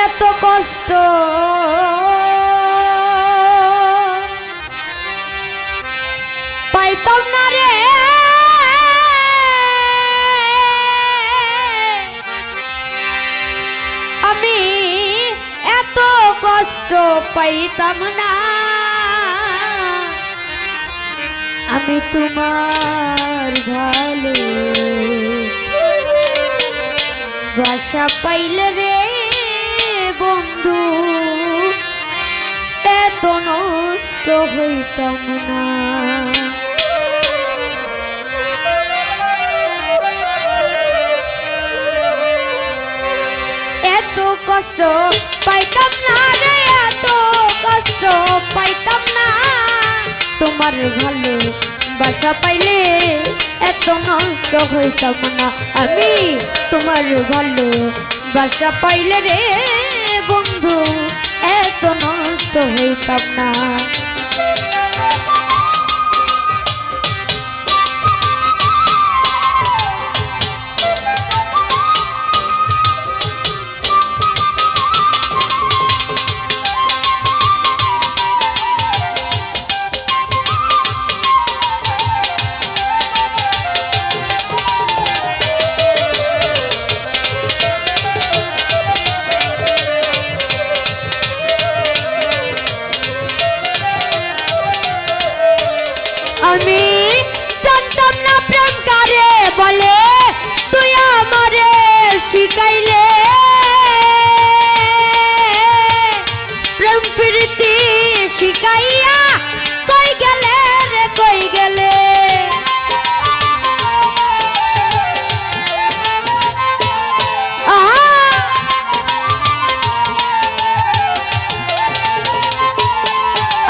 এত কষ্ট পাইতাম না রে আমি এত কষ্ট পাইতাম না আমি তোমার ভালো বাসা পাইলে রে বন্ধু এত নষ্ট হইতাম না এত কষ্ট পাইতাম না রে এত কষ্ট পাইতাম না তোমার ভালো বাসা পাইলে এত নষ্ট হইতাম না আমি তোমার ভালো বাসা পাইলে রে বন্ধু এত নষ্ট হইতাম না আমি জানতাম না প্রেম কারে বলে তুই আমারে শিখাইলে প্রেম প্রীতি শিখাইয়া কই গেলে রে কই গেলে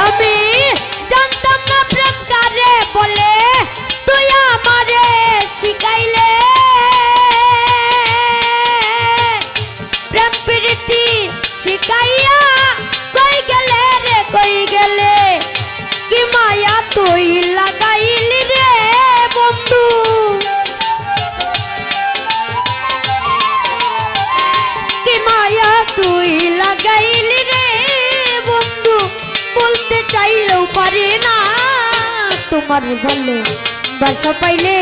আমি জানতাম না প্রেম কারে বলে তুই আমারে শিখাইলে প্রেম প্রীতি শিখাইয়া কই গেলে রে কই গেলে কি মায়া তুই লাগাইলি রে বন্ধু কি মায়া তুই লাগাইলি রে বন্ধু বলতে চাইলেও পারি না তোমার ভালো বাসা পাইলে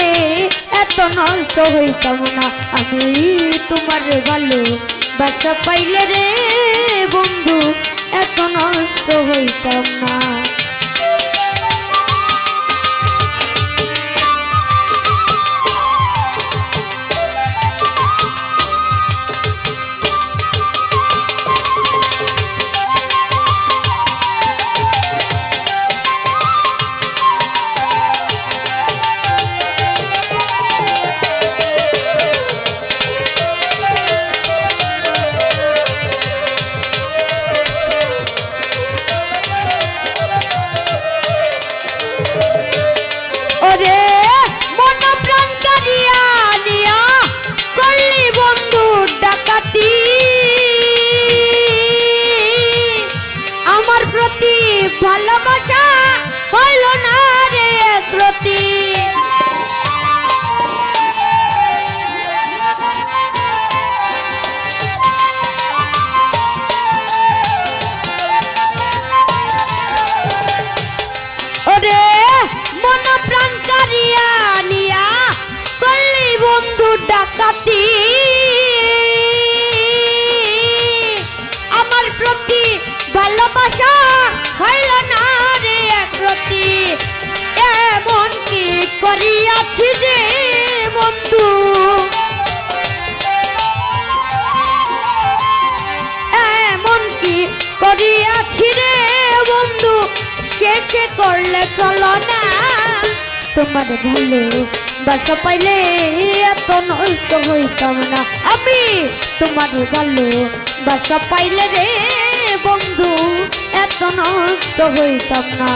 এত নষ্ট হইতাম না আমি তোমার ভালো বাসা পাইলে রে বন্ধু এত নষ্ট হইতাম না ওরে মন প্রাণ কারিয়া নিয়া করলি বন্ধু ডাকাতি আমার প্রতি ভালোবাসা হইল না রে একরতি ওরে মন প্রাণ কারিয়া নিয়া করলি বন্ধু ডাকাতি আমার প্রতি ভালোবাসা হইল না রে একরতি এমন কি করিয়াছি যে বন্ধু এমন কি করিয়াছি রে বন্ধু শেষে করলে চলো না তোমার ভালো বাসা পাইলে এত নষ্ট হইতাম না আমি তোমার ভালো বাসা পাইলে রে বন্ধু এত নষ্ট হইতাম না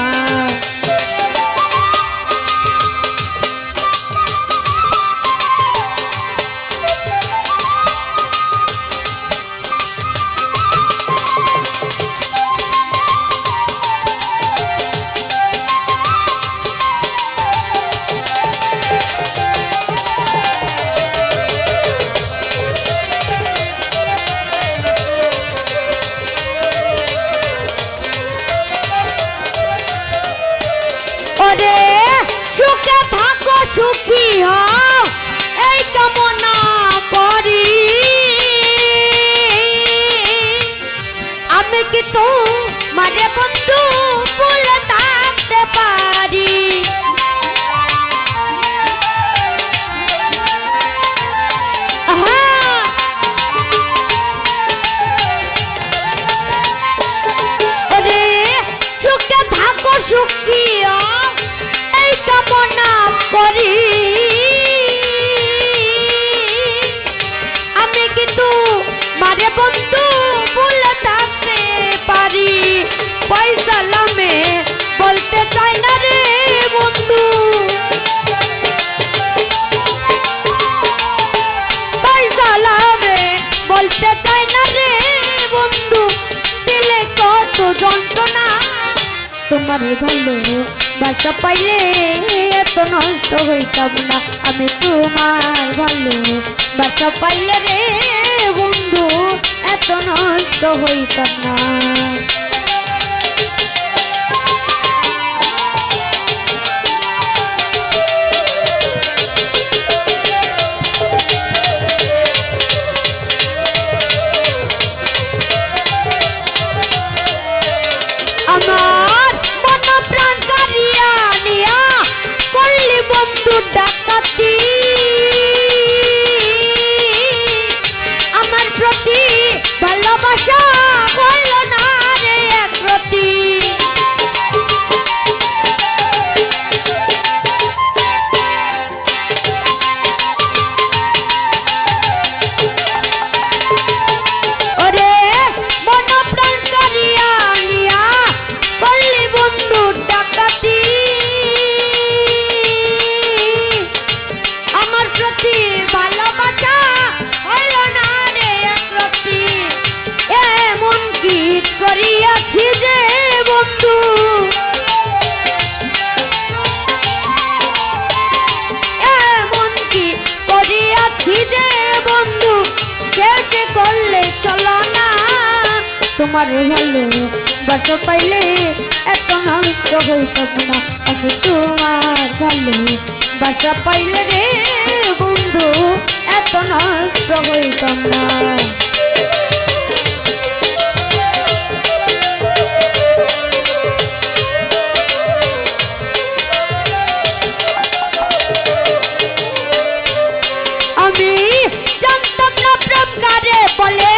দুঃখীও এই কামনা করি আমি কিন্তু মারে বন্ধু ভুলে থাকতে পারি পয়সা লামে বলতে চাই না রে বন্ধু পয়সা লামে বলতে চাই না রে বন্ধু দিলে কত যন্ত্রণা তোমার ভালো বাসা পাইলে এত নষ্ট হইতাম না আমি তোমার ভালো বাসা পাইলে রে বন্ধু এত নষ্ট হইতাম না আমার মন প্রাণ কারিয়া নিয়া করলি বন্ধু ডাকাতি আমার প্রতি ভালোবাসা হইল না রে একরতি ওরে মন প্রাণ কারিয়া নিয়া করলি বন্ধু ডাকাতি আমার প্রতি ভালোবাসা হইল না রে একরতি এমন কি করিয়াছি যে বন্ধু এমন কি করিয়াছি যে বন্ধু শেষে করলে চলো না তোমার ভালো বাসা পাইলে এত নষ্ট হইতাম না আমি তোমার ভালো বাসা পাইলে রে বন্ধু এত নষ্ট হইতাম না আমি জানতাম না প্রেম কারে বলে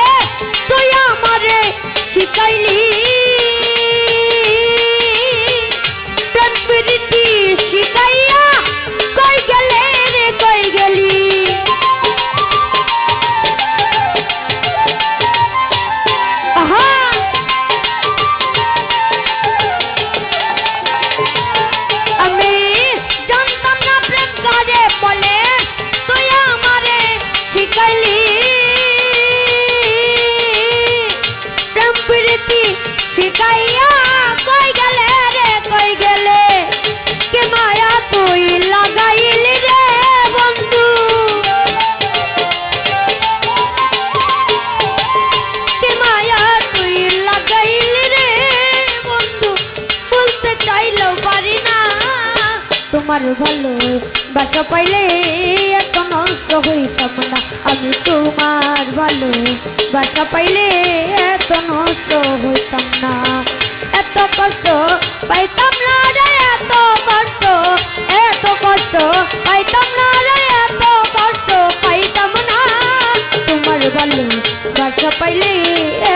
তুই আমারে শিখাইলি প্রেম প্রীতি শিখাইয়া কই গেলে রে কই গেলি আহা আমি জানতাম না প্রেম কারে বলে তুই আমারে শিখাইলি প্রেম প্রীতি শিখাইয়া কই গেলে রে কই গেলে কে মায়া তুই লাগাইলি রে বন্ধু কে মায়া তুই লাগাইলি রে বন্ধু বলতে চাইলেও পারি না তোমার ভালো বাসা পাইলে এত নষ্ট হইতাম না আমি তোমার ভালো বাসা পাইলে এত নষ্ট হইতাম না এত কষ্ট পাইতাম না রে এত কষ্ট পাইতাম না রে এত কষ্ট পাইতাম না তোমার ভালো বাসা পাইলে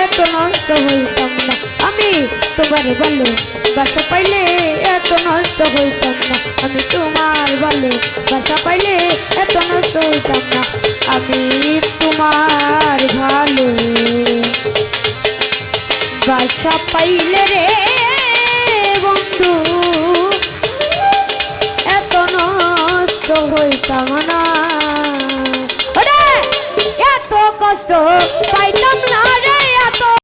এত নষ্ট হইতাম না আমি তোমার ভালো বাসা পাইলে এত নষ্ট হইতাম না আমি তোমার ভালো বাসা পাইলে